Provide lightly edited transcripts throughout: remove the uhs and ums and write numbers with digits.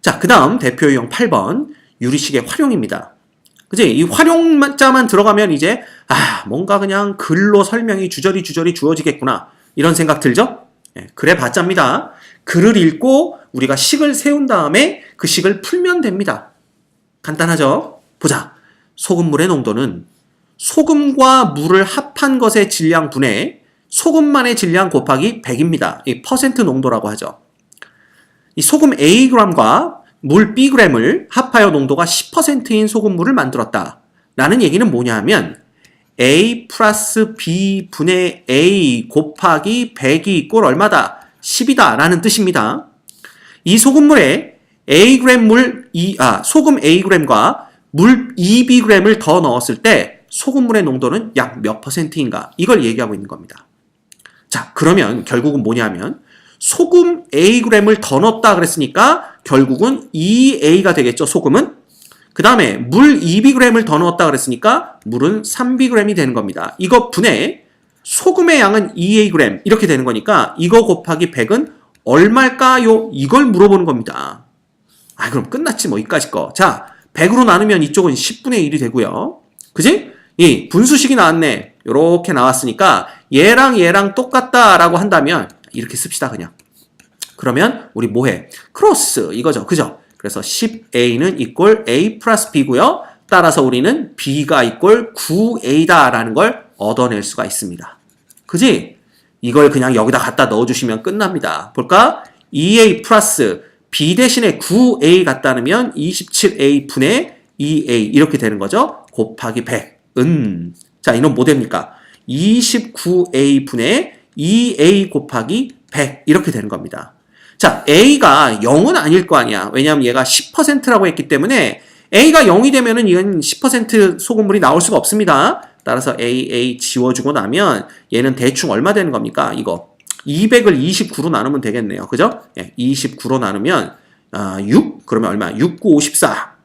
자, 그 다음 대표 유형 8번 유리식의 활용입니다. 그지? 이 활용자만 들어가면 이제 뭔가 그냥 글로 설명이 주저리 주어지겠구나 이런 생각 들죠? 그래 봤자입니다. 글을 읽고 우리가 식을 세운 다음에 그 식을 풀면 됩니다. 간단하죠? 보자. 소금물의 농도는 소금과 물을 합한 것의 질량분의 소금만의 질량 곱하기 100입니다. 이 퍼센트 농도라고 하죠. 이 소금 Ag과 물 Bg을 합하여 농도가 10%인 소금물을 만들었다. 라는 얘기는 뭐냐 하면 A 플러스 B 분의 A 곱하기 100이 이꼴 얼마다? 10이다 라는 뜻입니다. 이 소금물에 소금 Ag과 물 2Bg을 더 넣었을 때 소금물의 농도는 약 몇 %인가? 이걸 얘기하고 있는 겁니다. 자, 그러면 결국은 뭐냐면 소금 Ag을 더 넣었다 그랬으니까 결국은 2A가 되겠죠, 소금은. 그 다음에 물 2Bg을 더 넣었다 그랬으니까 물은 3Bg이 되는 겁니다. 이거 분해 소금의 양은 2Ag 이렇게 되는 거니까 이거 곱하기 100은 얼마일까요? 이걸 물어보는 겁니다. 그럼 끝났지 뭐 이까짓 거. 자, 100으로 나누면 이쪽은 10분의 1이 되고요. 그지? 이 분수식이 나왔네. 요렇게 나왔으니까 얘랑 똑같다라고 한다면 이렇게 씁시다 그냥. 그러면 우리 뭐해? 크로스 이거죠. 그죠? 그래서 10A는 이꼴 A 플러스 B고요. 따라서 우리는 B가 이꼴 9A다 라는 걸 얻어낼 수가 있습니다. 그지? 이걸 그냥 여기다 갖다 넣어주시면 끝납니다. 볼까? 2A 플러스 B 대신에 9A 갖다 넣으면 27A 분의 2A 이렇게 되는 거죠. 곱하기 100은 자, 이놈 뭐 됩니까? 29A 분의 2A 곱하기 100 이렇게 되는 겁니다. 자, A가 0은 아닐 거 아니야. 왜냐하면 얘가 10%라고 했기 때문에 A가 0이 되면은 이건 10% 소금물이 나올 수가 없습니다. 따라서 A 지워주고 나면 얘는 대충 얼마 되는 겁니까? 이거 200을 29로 나누면 되겠네요. 그죠? 29로 나누면 6 그러면 얼마? 6, 9, 54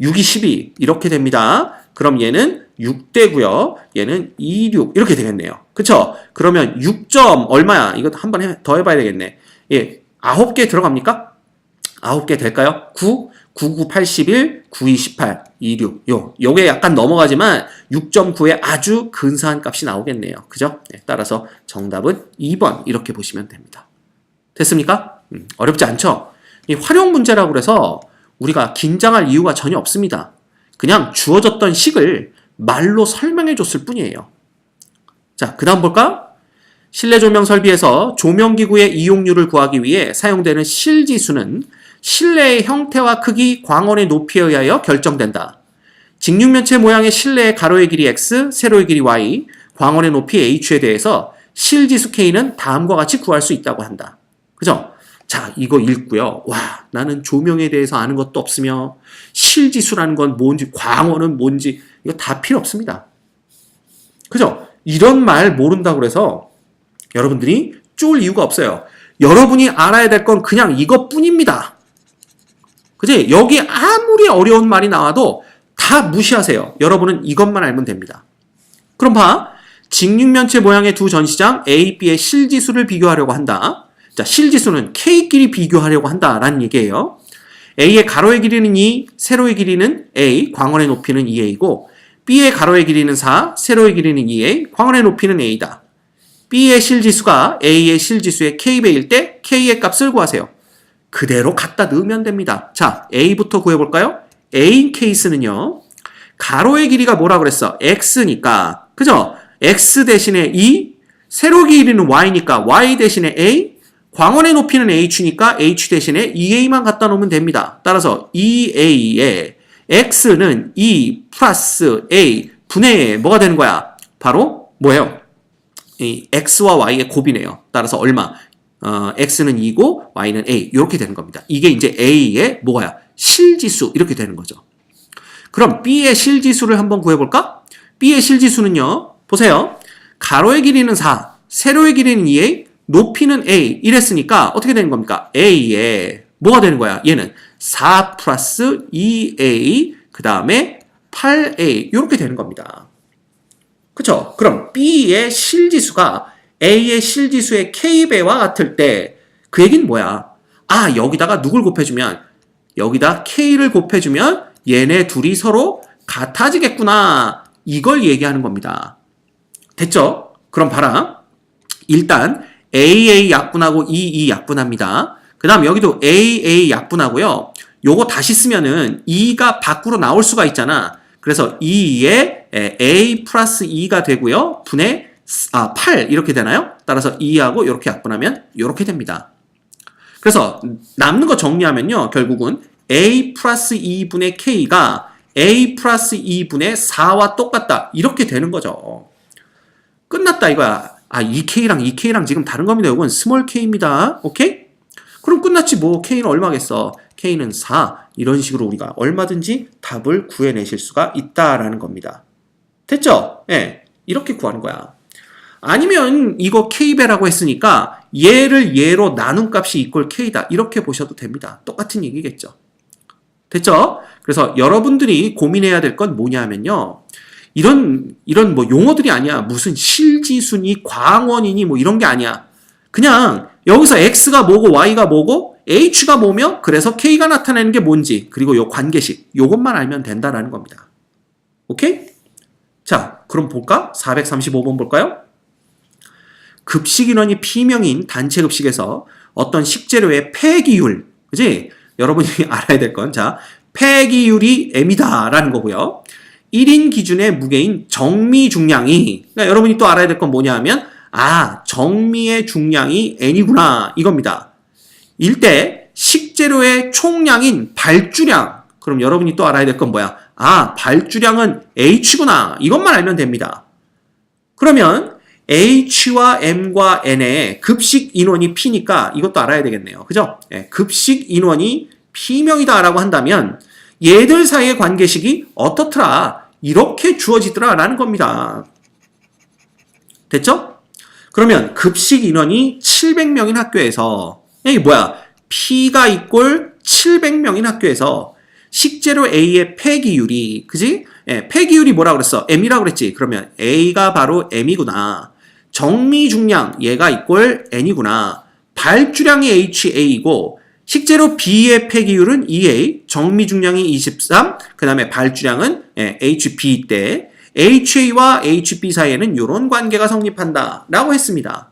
6이 12 이렇게 됩니다. 그럼 얘는 6대고요. 얘는 26 이렇게 되겠네요. 그쵸? 그러면 6점 얼마야? 이거 한번 더 해봐야 되겠네. 9개 들어갑니까? 9개 될까요? 9, 99, 81, 92, 18, 26 요게 약간 넘어가지만 6.9에 아주 근사한 값이 나오겠네요. 그죠? 따라서 정답은 2번 이렇게 보시면 됩니다. 됐습니까? 어렵지 않죠? 이 활용 문제라고 그래서 우리가 긴장할 이유가 전혀 없습니다. 그냥 주어졌던 식을 말로 설명해 줬을 뿐이에요. 자, 그 다음 볼까? 실내 조명 설비에서 조명기구의 이용률을 구하기 위해 사용되는 실지수는 실내의 형태와 크기, 광원의 높이에 의하여 결정된다. 직육면체 모양의 실내의 가로의 길이 x, 세로의 길이 y, 광원의 높이 h에 대해서 실지수 k는 다음과 같이 구할 수 있다고 한다. 그죠? 자, 이거 읽고요. 와, 나는 조명에 대해서 아는 것도 없으며 실지수라는 건 뭔지, 광원은 뭔지 이거 다 필요 없습니다. 그죠? 이런 말 모른다고 그래서 여러분들이 쫄 이유가 없어요. 여러분이 알아야 될 건 그냥 이것뿐입니다. 그지? 여기 아무리 어려운 말이 나와도 다 무시하세요. 여러분은 이것만 알면 됩니다. 그럼 봐. 직육면체 모양의 두 전시장 A, B의 실지수를 비교하려고 한다. 자, 실지수는 K끼리 비교하려고 한다라는 얘기예요. A의 가로의 길이는 2, 세로의 길이는 A, 광원의 높이는 2A고 B의 가로의 길이는 4, 세로의 길이는 2A, 광원의 높이는 A다. B의 실지수가 A의 실지수의 K배일 때 K의 값을 구하세요. 그대로 갖다 넣으면 됩니다. 자, A부터 구해볼까요? A인 케이스는요. 가로의 길이가 뭐라 그랬어? X니까. 그죠? X 대신에 2, 세로 길이는 Y니까 Y 대신에 A, 광원의 높이는 H니까 H 대신에 2A만 갖다 놓으면 됩니다. 따라서 2A에 X는 2 플러스 A 분의 뭐가 되는 거야? 바로 뭐예요? 이 X와 Y의 곱이네요. 따라서 얼마? X는 2고 Y는 A 이렇게 되는 겁니다. 이게 이제 A의 뭐야? 실지수 이렇게 되는 거죠. 그럼 B의 실지수를 한번 구해볼까? B의 실지수는요. 보세요. 가로의 길이는 4, 세로의 길이는 2A, 높이는 A 이랬으니까 어떻게 되는 겁니까? A에 뭐가 되는 거야? 얘는 4 플러스 2A 그 다음에 8A 이렇게 되는 겁니다. 그쵸? 그럼 B의 실지수가 A의 실지수의 K배와 같을 때 그 얘기는 뭐야? 여기다가 누굴 곱해주면 여기다 K를 곱해주면 얘네 둘이 서로 같아지겠구나. 이걸 얘기하는 겁니다. 됐죠? 그럼 봐라. 일단 AA 약분하고 EE 약분합니다. 그 다음 여기도 AA 약분하고요. 요거 다시 쓰면은 2가 밖으로 나올 수가 있잖아. 그래서 2에 A 플러스 2가 되고요. 분의 8 이렇게 되나요? 따라서 2하고 이렇게 약분하면 이렇게 됩니다. 그래서 남는 거 정리하면요. 결국은 A 플러스 2분의 K가 A 플러스 2분의 4와 똑같다. 이렇게 되는 거죠. 끝났다 이거야. 2K랑 지금 다른 겁니다. 이건 스몰 K입니다. 오케이? 그럼 끝났지 뭐. K는 얼마겠어? K는 4. 이런 식으로 우리가 얼마든지 답을 구해내실 수가 있다라는 겁니다. 됐죠? 예. 이렇게 구하는 거야. 아니면 이거 K배라고 했으니까 얘를 얘로 나눈 값이 이퀄 K다. 이렇게 보셔도 됩니다. 똑같은 얘기겠죠. 됐죠? 그래서 여러분들이 고민해야 될 건 뭐냐 하면요. 이런 뭐 용어들이 아니야. 무슨 실지수니 광원이니 뭐 이런 게 아니야. 그냥 여기서 X가 뭐고 Y가 뭐고 H가 뭐며 그래서 K가 나타내는 게 뭔지 그리고 요 관계식 요것만 알면 된다라는 겁니다. 오케이? 자, 그럼 볼까? 435번 볼까요? 급식 인원이 P명인 단체 급식에서 어떤 식재료의 폐기율, 그지? 여러분이 알아야 될 건, 자, 폐기율이 M이다 라는 거고요. 1인 기준의 무게인 정미 중량이, 그러니까 여러분이 또 알아야 될 건 뭐냐 하면, 정미의 중량이 N이구나, 이겁니다. 일때 식재료의 총량인 발주량, 그럼 여러분이 또 알아야 될 건 뭐야? 발주량은 H구나, 이것만 알면 됩니다. 그러면 H와 M과 N의 급식 인원이 P니까 이것도 알아야 되겠네요. 그죠? 네, 급식 인원이 P명이다 라고 한다면 얘들 사이의 관계식이 어떻더라? 이렇게 주어지더라 라는 겁니다. 됐죠? 그러면 급식 인원이 700명인 학교에서 이게 뭐야? P가 이꼴 700명인 학교에서 식재료 A의 폐기율이, 그지? 예, 폐기율이 뭐라 그랬어? M이라고 그랬지? 그러면 A가 바로 M이구나. 정미 중량 얘가 이꼴 N이구나. 발주량이 HA이고 식재료 B의 폐기율은 EA, 정미 중량이 23, 그 다음에 발주량은 HB 때 HA와 HB 사이에는 이런 관계가 성립한다 라고 했습니다.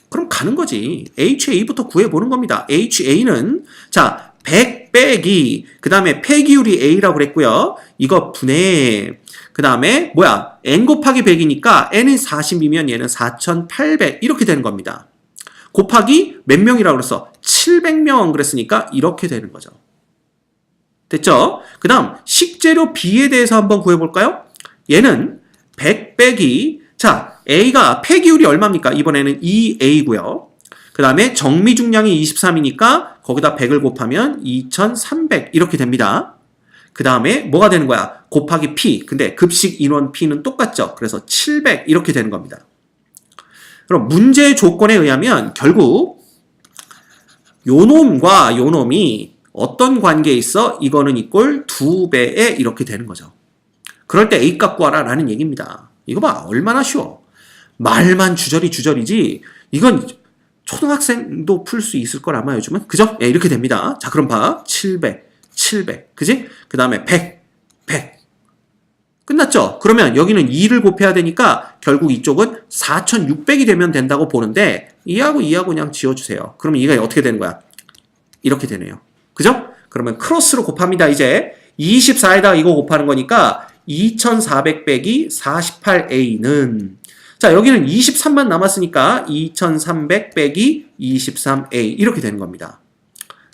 그럼 가는 거지. HA부터 구해보는 겁니다. HA는 자 100 빼기 그 다음에 폐기율이 A라고 그랬고요. 이거 분해 그 다음에 뭐야 N 곱하기 100이니까 N은 40이면 얘는 4800 이렇게 되는 겁니다. 곱하기 몇 명이라고 그랬어? 700명 그랬으니까 이렇게 되는 거죠. 됐죠? 그 다음 식재료 B에 대해서 한번 구해볼까요? 얘는 100 빼기 자 A가 폐기율이 얼마입니까? 이번에는 2A고요. 그 다음에 정미 중량이 23이니까 거기다 100을 곱하면 2300 이렇게 됩니다. 그 다음에 뭐가 되는 거야? 곱하기 P. 근데 급식 인원 P는 똑같죠. 그래서 700 이렇게 되는 겁니다. 그럼 문제의 조건에 의하면 결국 요놈과 요놈이 어떤 관계에 있어? 이거는 이꼴 2배에 이렇게 되는 거죠. 그럴 때 A값 구하라 라는 얘기입니다. 이거 봐. 얼마나 쉬워. 말만 주저리지. 이건 초등학생도 풀 수 있을 걸 아마 요즘은. 그죠? 예, 이렇게 됩니다. 자, 그럼 봐. 700. 그지? 그 다음에 100. 끝났죠? 그러면 여기는 2를 곱해야 되니까 결국 이쪽은 4600이 되면 된다고 보는데 2하고 그냥 지워주세요. 그러면 이가 어떻게 되는 거야? 이렇게 되네요. 그죠? 그러면 크로스로 곱합니다. 이제 24에다가 이거 곱하는 거니까 2400 빼기 48A는 자 여기는 23만 남았으니까 2300 빼기 23A 이렇게 되는 겁니다.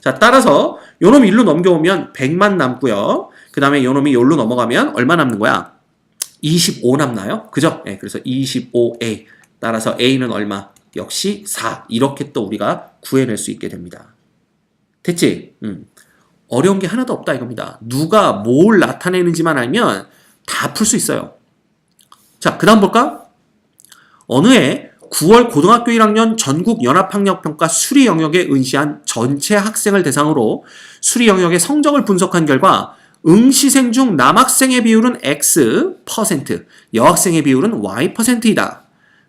자 따라서 요놈이 1로 넘겨오면 100만 남고요. 그 다음에 요놈이 여기로 넘어가면 얼마 남는 거야? 25 남나요? 그죠? 네, 그래서 25A 따라서 A는 얼마? 역시 4 이렇게 또 우리가 구해낼 수 있게 됩니다. 됐지? 어려운 게 하나도 없다 이겁니다. 누가 뭘 나타내는지만 알면 다 풀 수 있어요. 자, 그 다음 볼까? 어느 해 9월 고등학교 1학년 전국 연합학력평가 수리 영역에 응시한 전체 학생을 대상으로 수리 영역의 성적을 분석한 결과 응시생 중 남학생의 비율은 X%, 여학생의 비율은 Y%이다.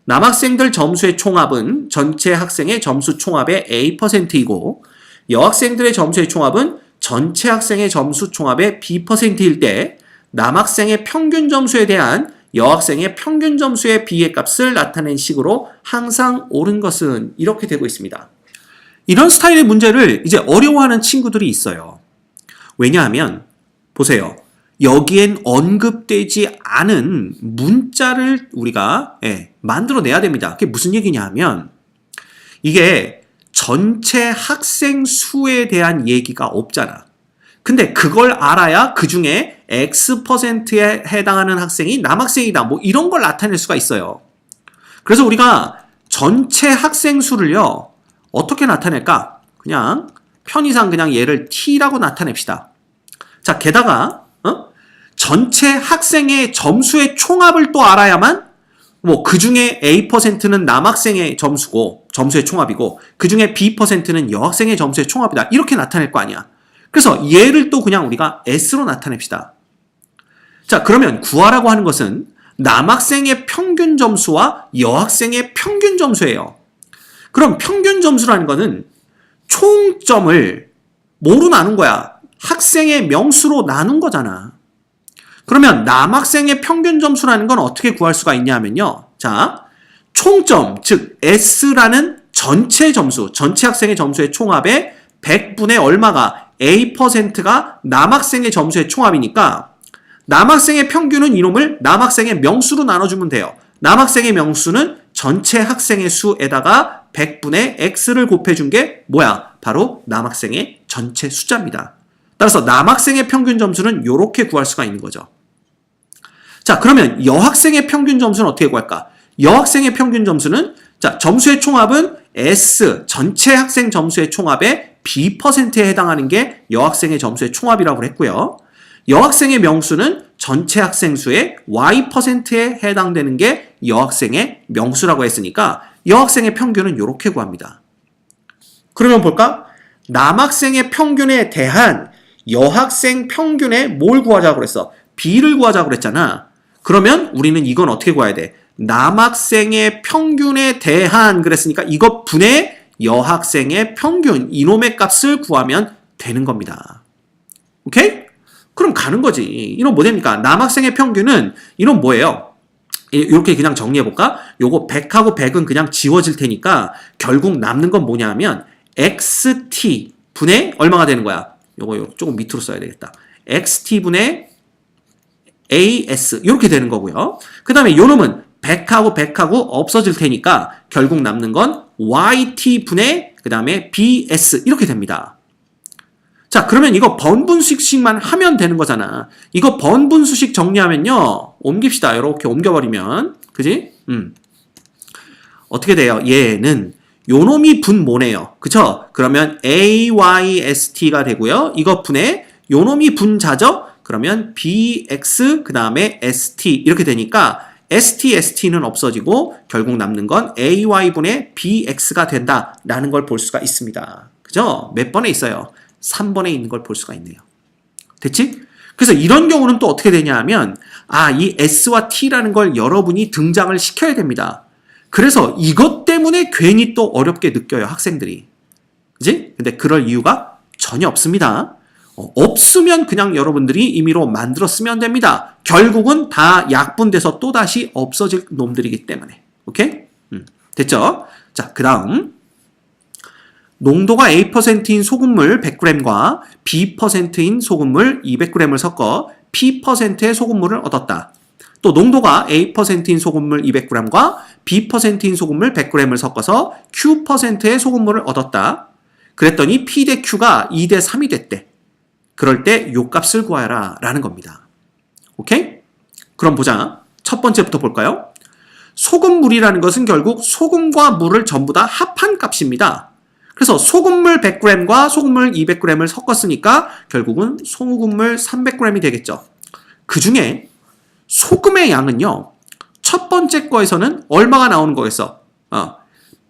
남학생들 점수의 총합은 전체 학생의 점수 총합의 A%이고 여학생들의 점수의 총합은 전체 학생의 점수 총합의 B%일 때 남학생의 평균 점수에 대한 여학생의 평균 점수의 B의 값을 나타낸 식으로 항상 옳은 것은 이렇게 되고 있습니다. 이런 스타일의 문제를 이제 어려워하는 친구들이 있어요. 왜냐하면 보세요. 여기엔 언급되지 않은 문자를 우리가 만들어내야 됩니다. 그게 무슨 얘기냐 하면 이게 전체 학생 수에 대한 얘기가 없잖아. 근데 그걸 알아야 그 중에 X%에 해당하는 학생이 남학생이다. 뭐 이런 걸 나타낼 수가 있어요. 그래서 우리가 전체 학생 수를요. 어떻게 나타낼까? 그냥 편의상 그냥 얘를 T라고 나타냅시다. 자, 게다가 전체 학생의 점수의 총합을 또 알아야만 뭐 그 중에 A%는 남학생의 점수고 점수의 총합이고 그 중에 B%는 여학생의 점수의 총합이다. 이렇게 나타낼 거 아니야. 그래서 얘를 또 그냥 우리가 S로 나타냅시다. 자, 그러면 구하라고 하는 것은 남학생의 평균 점수와 여학생의 평균 점수예요. 그럼 평균 점수라는 거는 총점을 뭐로 나눈 거야? 학생의 명수로 나눈 거잖아. 그러면 남학생의 평균 점수라는 건 어떻게 구할 수가 있냐면요. 자, 총점, 즉 S라는 전체 점수, 전체 학생의 점수의 총합의 100분의 얼마가 A%가 남학생의 점수의 총합이니까 남학생의 평균은 이놈을 남학생의 명수로 나눠주면 돼요. 남학생의 명수는 전체 학생의 수에다가 100분의 X를 곱해준 게 뭐야? 바로 남학생의 전체 숫자입니다. 따라서 남학생의 평균 점수는 이렇게 구할 수가 있는 거죠. 자, 그러면 여학생의 평균 점수는 어떻게 구할까? 여학생의 평균 점수는 자, 점수의 총합은 S, 전체 학생 점수의 총합의 B%에 해당하는 게 여학생의 점수의 총합이라고 했고요. 여학생의 명수는 전체 학생 수의 Y%에 해당되는 게 여학생의 명수라고 했으니까 여학생의 평균은 이렇게 구합니다. 그러면 볼까? 남학생의 평균에 대한 여학생 평균에 뭘 구하자고 그랬어? B를 구하자고 그랬잖아. 그러면 우리는 이건 어떻게 구해야 돼? 남학생의 평균에 대한 그랬으니까 이것 분의 여학생의 평균 이놈의 값을 구하면 되는 겁니다. 오케이? 그럼 가는 거지. 이놈 뭐 됩니까? 남학생의 평균은 이놈 뭐예요? 이렇게 그냥 정리해볼까? 요거 100하고 100은 그냥 지워질 테니까 결국 남는 건 뭐냐 하면 XT 분의 얼마가 되는 거야? 요거 조금 밑으로 써야 되겠다. XT 분의 AS 이렇게 되는 거고요. 그 다음에 요 놈은 100하고 100하고 없어질 테니까 결국 남는 건 YT 분의 그 다음에 BS 이렇게 됩니다. 자, 그러면 이거 번분수식만 하면 되는 거잖아. 이거 번분수식 정리하면요. 옮깁시다. 이렇게 옮겨버리면 그지? 어떻게 돼요? 얘는 요 놈이 분모네요. 그쵸? 그러면 AYST가 되고요. 이거 분의 요 놈이 분자죠? 그러면 BX 그 다음에 ST 이렇게 되니까 ST는 없어지고 결국 남는 건 AY분의 BX가 된다라는 걸 볼 수가 있습니다. 그죠? 몇 번에 있어요? 3번에 있는 걸 볼 수가 있네요. 됐지? 그래서 이런 경우는 또 어떻게 되냐 하면 이 S와 T라는 걸 여러분이 등장을 시켜야 됩니다. 그래서 이것 때문에 괜히 또 어렵게 느껴요, 학생들이. 그지? 근데 그럴 이유가 전혀 없습니다. 없으면 그냥 여러분들이 임의로 만들어 쓰면 됩니다. 결국은 다 약분돼서 또다시 없어질 놈들이기 때문에. 오케이? 됐죠? 자, 그 다음. 농도가 A%인 소금물 100g과 B%인 소금물 200g을 섞어 P%의 소금물을 얻었다. 또 농도가 A%인 소금물 200g과 B%인 소금물 100g을 섞어서 Q%의 소금물을 얻었다. 그랬더니 P 대 Q가 2 대 3이 됐대. 그럴 때 요 값을 구하라 라는 겁니다. 오케이? 그럼 보자. 첫 번째부터 볼까요? 소금물이라는 것은 결국 소금과 물을 전부 다 합한 값입니다. 그래서 소금물 100g과 소금물 200g을 섞었으니까 결국은 소금물 300g이 되겠죠. 그 중에 소금의 양은요. 첫 번째 거에서는 얼마가 나오는 거겠어?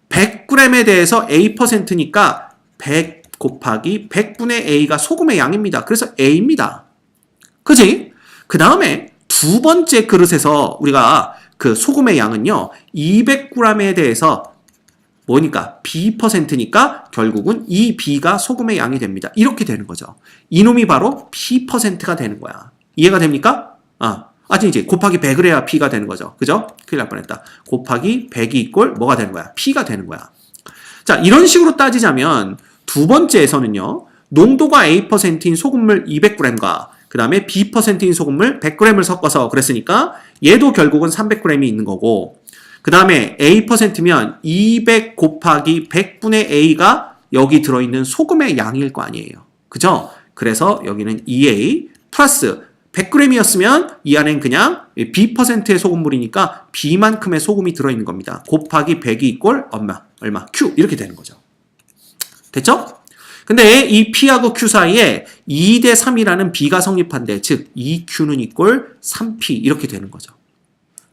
100g에 대해서 A%니까 100 곱하기 100분의 A가 소금의 양입니다. 그래서 A입니다. 그지? 그 다음에 두 번째 그릇에서 우리가 그 소금의 양은요. 200g에 대해서 뭐니까? B%니까 결국은 이 B가 소금의 양이 됩니다. 이렇게 되는 거죠. 이놈이 바로 P%가 되는 거야. 이해가 됩니까? 아직 이제 곱하기 100을 해야 P가 되는 거죠. 그죠? 큰일 날 뻔했다. 곱하기 100이 이꼴 뭐가 되는 거야? P가 되는 거야. 자, 이런 식으로 따지자면 두 번째에서는요. 농도가 A%인 소금물 200g과 그 다음에 B%인 소금물 100g을 섞어서 그랬으니까 얘도 결국은 300g이 있는 거고 그 다음에 A%면 200 곱하기 100분의 A가 여기 들어있는 소금의 양일 거 아니에요. 그죠? 그래서 여기는 2A 플러스 100g이었으면 이 안엔 그냥 B%의 소금물이니까 B만큼의 소금이 들어있는 겁니다. 곱하기 100이 이꼴 얼마? Q 이렇게 되는 거죠. 됐죠? 근데 이 P하고 Q 사이에 2대 3이라는 B가 성립한대. 즉 2Q는 이꼴 3P 이렇게 되는 거죠.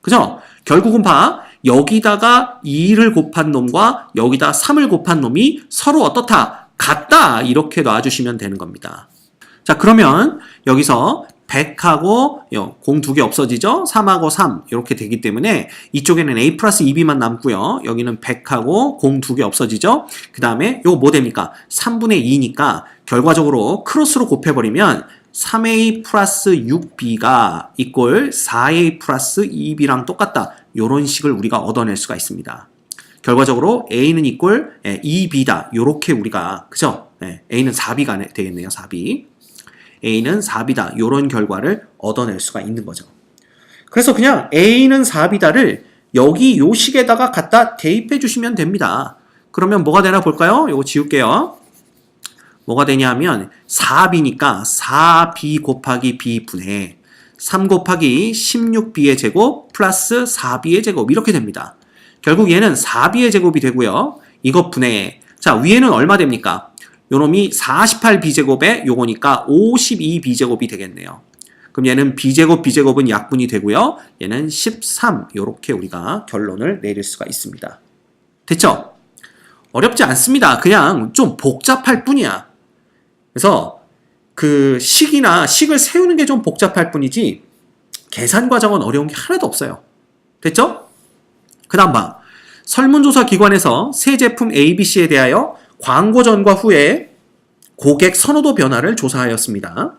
그죠? 결국은 봐. 여기다가 2를 곱한 놈과 여기다 3을 곱한 놈이 서로 어떻다? 같다. 이렇게 놔주시면 되는 겁니다. 자, 그러면 여기서 100하고 공 2개 없어지죠? 3하고 3 이렇게 되기 때문에 이쪽에는 A 플러스 2B만 남고요. 여기는 100하고 공 2개 없어지죠? 그 다음에 이거 뭐 됩니까? 3분의 2니까 결과적으로 크로스로 곱해버리면 3A 플러스 6B가 이꼴 4A 플러스 2B랑 똑같다. 이런 식을 우리가 얻어낼 수가 있습니다. 결과적으로 A는 이꼴 2B다. 이렇게 우리가 그죠? A는 4B가 되겠네요. 4B. A는 4B다. 이런 결과를 얻어낼 수가 있는 거죠. 그래서 그냥 A는 4B다를 여기 요 식에다가 갖다 대입해 주시면 됩니다. 그러면 뭐가 되나 볼까요? 이거 지울게요. 뭐가 되냐 하면 4B니까 4B 곱하기 B분의 3 곱하기 16B의 제곱 플러스 4B의 제곱 이렇게 됩니다. 결국 얘는 4B의 제곱이 되고요. 이것 분의 자 위에는 얼마 됩니까? 요놈이 48B제곱에 요거니까 52B제곱이 되겠네요. 그럼 얘는 B제곱, B제곱은 약분이 되고요. 얘는 13 요렇게 우리가 결론을 내릴 수가 있습니다. 됐죠? 어렵지 않습니다. 그냥 좀 복잡할 뿐이야. 그래서 그 식을 세우는 게 좀 복잡할 뿐이지 계산 과정은 어려운 게 하나도 없어요. 됐죠? 그 다음 봐. 설문조사 기관에서 새 제품 ABC에 대하여 광고 전과 후에 고객 선호도 변화를 조사하였습니다.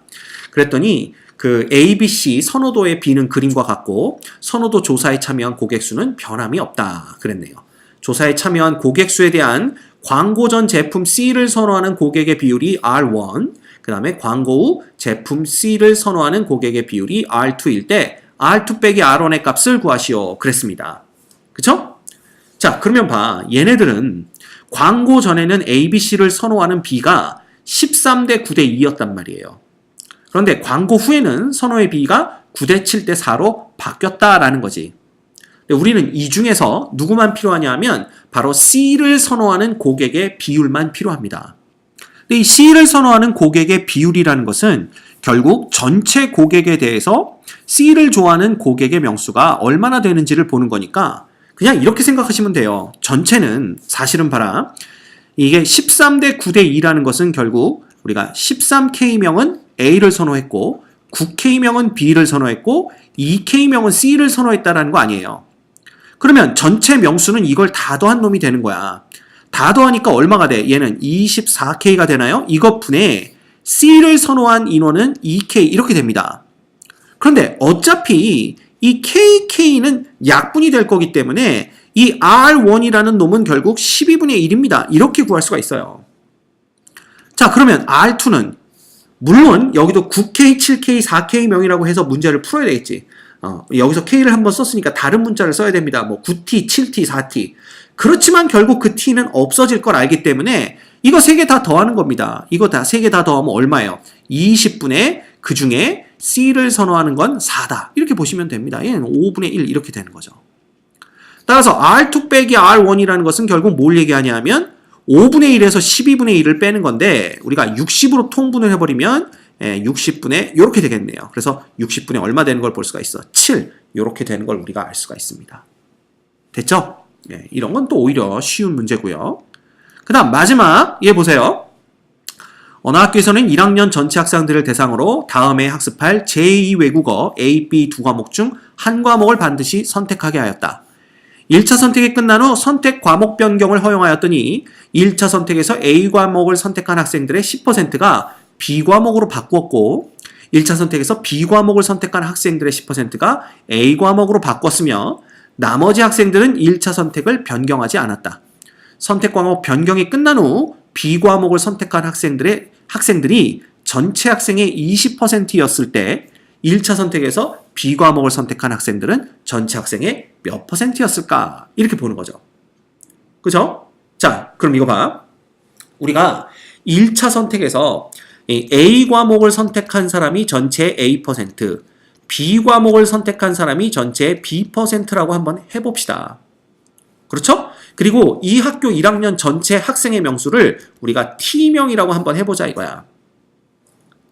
그랬더니 그 ABC 선호도의 B는 그림과 같고 선호도 조사에 참여한 고객 수는 변함이 없다. 그랬네요. 조사에 참여한 고객 수에 대한 광고 전 제품 C를 선호하는 고객의 비율이 R1, 그 다음에 광고 후 제품 C를 선호하는 고객의 비율이 R2일 때 R2 빼기 R1의 값을 구하시오. 그랬습니다. 그쵸? 자, 그러면 봐. 얘네들은 광고 전에는 ABC를 선호하는 B가 13대 9대 2였단 말이에요. 그런데 광고 후에는 선호의 B가 9대 7대 4로 바뀌었다라는 거지. 근데 우리는 이 중에서 누구만 필요하냐 하면 바로 C를 선호하는 고객의 비율만 필요합니다. 근데 이 C를 선호하는 고객의 비율이라는 것은 결국 전체 고객에 대해서 C를 좋아하는 고객의 명수가 얼마나 되는지를 보는 거니까 그냥 이렇게 생각하시면 돼요. 전체는 사실은 봐라. 이게 13대 9대 2라는 것은 결국 우리가 13K명은 A를 선호했고 9K명은 B를 선호했고 2K명은 C를 선호했다라는 거 아니에요. 그러면 전체 명수는 이걸 다 더한 놈이 되는 거야. 다 더하니까 얼마가 돼? 얘는 24K가 되나요? 이것 분의 C를 선호한 인원은 2K 이렇게 됩니다. 그런데 어차피 이 KK는 약분이 될 거기 때문에 이 R1이라는 놈은 결국 12분의 1입니다. 이렇게 구할 수가 있어요. 자, 그러면 R2는 물론 여기도 9K, 7K, 4K 명이라고 해서 문제를 풀어야 되겠지. 여기서 K를 한번 썼으니까 다른 문자를 써야 됩니다. 뭐 9T, 7T, 4T. 그렇지만 결국 그 T는 없어질 걸 알기 때문에 이거 3개 다 더하는 겁니다. 이거 다 3개 다 더하면 얼마예요? 20분의 그 중에 C를 선호하는 건 4다. 이렇게 보시면 됩니다. 얘는 5분의 1 이렇게 되는 거죠. 따라서 R2 빼기 R1이라는 것은 결국 뭘 얘기하냐 하면 5분의 1에서 12분의 1을 빼는 건데 우리가 60으로 통분을 해버리면 60분의 이렇게 되겠네요. 그래서 60분의 얼마 되는 걸 볼 수가 있어. 7 이렇게 되는 걸 우리가 알 수가 있습니다. 됐죠? 이런 건 또 오히려 쉬운 문제고요. 그 다음 마지막 얘 보세요. 어느 학교에서는 1학년 전체 학생들을 대상으로 다음에 학습할 제2외국어 A, B 두 과목 중 한 과목을 반드시 선택하게 하였다. 1차 선택이 끝난 후 선택 과목 변경을 허용하였더니 1차 선택에서 A 과목을 선택한 학생들의 10%가 B 과목으로 바꾸었고 1차 선택에서 B 과목을 선택한 학생들의 10%가 A 과목으로 바꿨으며 나머지 학생들은 1차 선택을 변경하지 않았다. 선택 과목 변경이 끝난 후 B 과목을 선택한 학생들이 전체 학생의 20%였을 때 1차 선택에서 B 과목을 선택한 학생들은 전체 학생의 몇 %였을까? 이렇게 보는 거죠. 그죠? 자, 그럼 이거 봐. 우리가 1차 선택에서 A 과목을 선택한 사람이 전체의 A%, B 과목을 선택한 사람이 전체의 B%라고 한번 해봅시다. 그렇죠? 그리고 이 학교 1학년 전체 학생의 명수를 우리가 T명이라고 한번 해보자 이거야.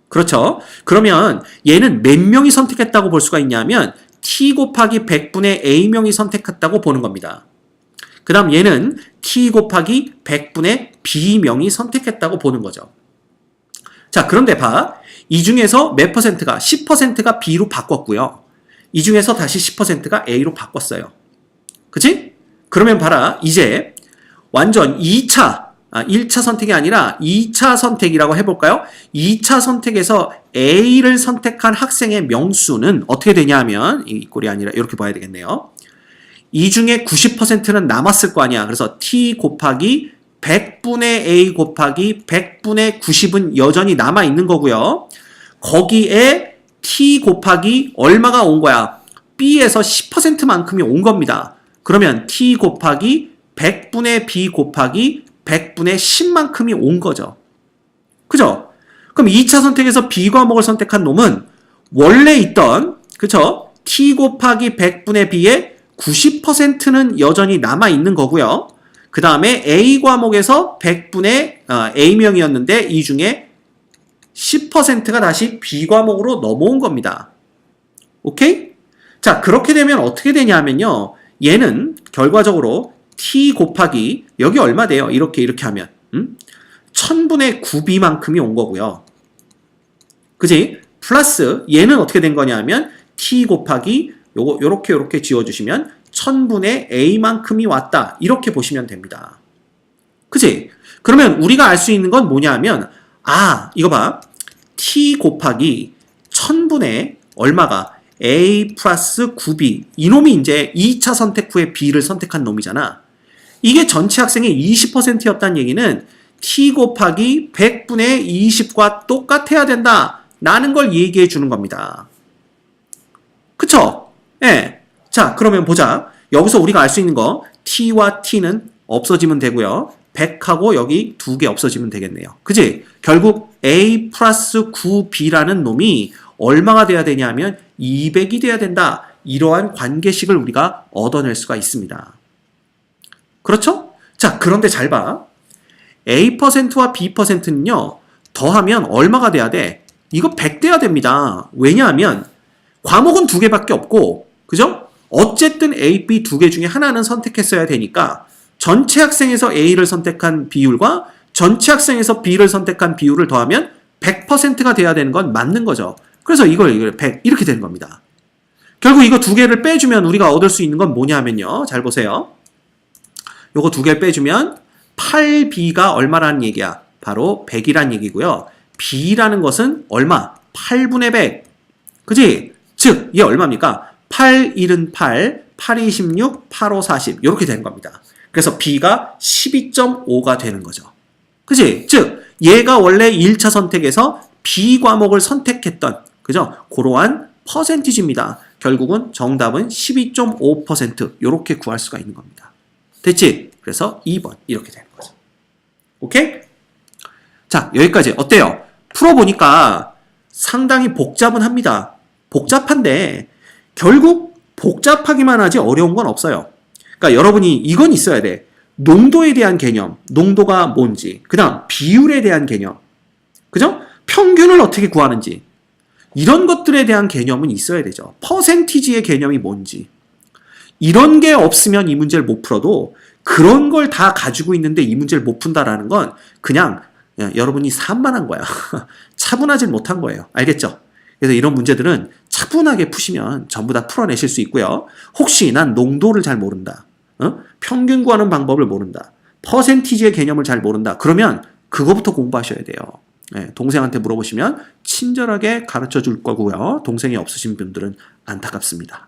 그렇죠? 그러면 얘는 몇 명이 선택했다고 볼 수가 있냐면 T 곱하기 100분의 A명이 선택했다고 보는 겁니다. 그 다음 얘는 T 곱하기 100분의 B명이 선택했다고 보는 거죠. 자, 그런데 봐. 이 중에서 몇 %가 10%가 B로 바꿨고요. 이 중에서 다시 10%가 A로 바꿨어요. 그치? 그러면 봐라. 이제 완전 1차 선택이 아니라 2차 선택이라고 해볼까요? 2차 선택에서 A를 선택한 학생의 명수는 어떻게 되냐면 이 꼴이 아니라 이렇게 봐야 되겠네요. 이 중에 90%는 남았을 거 아니야. 그래서 T 곱하기 100분의 A 곱하기 100분의 90은 여전히 남아있는 거고요. 거기에 T 곱하기 얼마가 온 거야? B에서 10%만큼이 온 겁니다. 그러면 T 곱하기 100분의 B 곱하기 100분의 10만큼이 온 거죠. 그죠? 그럼 2차 선택에서 B 과목을 선택한 놈은 원래 있던, 그죠? T 곱하기 100분의 B의 90%는 여전히 남아있는 거고요. 그 다음에 A 과목에서 100분의 A명이었는데 이 중에 10%가 다시 B 과목으로 넘어온 겁니다. 오케이? 자, 그렇게 되면 어떻게 되냐면요. 얘는 결과적으로 T 곱하기 여기 얼마 돼요? 이렇게 하면 1000분의 9B만큼이 온 거고요. 그지? 플러스 얘는 어떻게 된 거냐면 T 곱하기 요거 요렇게 지워주시면 1000분의 A만큼이 왔다. 이렇게 보시면 됩니다. 그지? 그러면 우리가 알 수 있는 건 뭐냐면 이거 봐. T 곱하기 1000분의 얼마가 A 플러스 9B 이놈이 이제 2차 선택 후에 B를 선택한 놈이잖아. 이게 전체 학생의 20%였다는 얘기는 T 곱하기 100분의 20과 똑같아야 된다 라는 걸 얘기해 주는 겁니다. 그쵸? 예. 자, 그러면 보자. 여기서 우리가 알 수 있는 거 T와 T는 없어지면 되고요. 100하고 여기 2개 없어지면 되겠네요. 그지? 결국 A 플러스 9B라는 놈이 얼마가 돼야 되냐면 200이 돼야 된다. 이러한 관계식을 우리가 얻어낼 수가 있습니다. 그렇죠? 자, 그런데 잘 봐. A%와 B%는요. 더하면 얼마가 돼야 돼? 이거 100 돼야 됩니다. 왜냐하면 과목은 2개밖에 없고 그죠? 어쨌든 A, B 2개 중에 하나는 선택했어야 되니까 전체 학생에서 A를 선택한 비율과 전체 학생에서 B를 선택한 비율을 더하면 100%가 돼야 되는 건 맞는 거죠. 그래서 이걸 100 이렇게 되는 겁니다. 결국 이거 2개를 빼주면 우리가 얻을 수 있는 건 뭐냐면요. 잘 보세요. 요거 2개를 빼주면 8B가 얼마라는 얘기야? 바로 100이란 얘기고요. B라는 것은 얼마? 8분의 100. 그지? 즉, 이게 얼마입니까? 8, 1은 8, 8, 2, 16, 8, 5, 40 이렇게 되는 겁니다. 그래서 B가 12.5가 되는 거죠. 그지? 즉, 얘가 원래 1차 선택에서 B 과목을 선택했던 그죠? 그러한 퍼센티지입니다. 결국은 정답은 12.5% 이렇게 구할 수가 있는 겁니다. 됐지? 그래서 2번 이렇게 되는 거죠. 오케이? 자, 여기까지 어때요? 풀어보니까 상당히 복잡은 합니다. 복잡한데 결국 복잡하기만 하지 어려운 건 없어요. 그러니까 여러분이 이건 있어야 돼. 농도에 대한 개념, 농도가 뭔지, 그 다음 비율에 대한 개념, 그죠? 평균을 어떻게 구하는지 이런 것들에 대한 개념은 있어야 되죠. 퍼센티지의 개념이 뭔지 이런 게 없으면 이 문제를 못 풀어도 그런 걸 다 가지고 있는데 이 문제를 못 푼다라는 건 그냥 여러분이 산만한 거야. 차분하지 못한 거예요. 알겠죠? 그래서 이런 문제들은 차분하게 푸시면 전부 다 풀어내실 수 있고요. 혹시 난 농도를 잘 모른다. 평균 구하는 방법을 모른다. 퍼센티지의 개념을 잘 모른다. 그러면 그거부터 공부하셔야 돼요. 동생한테 물어보시면 친절하게 가르쳐 줄 거고요. 동생이 없으신 분들은 안타깝습니다.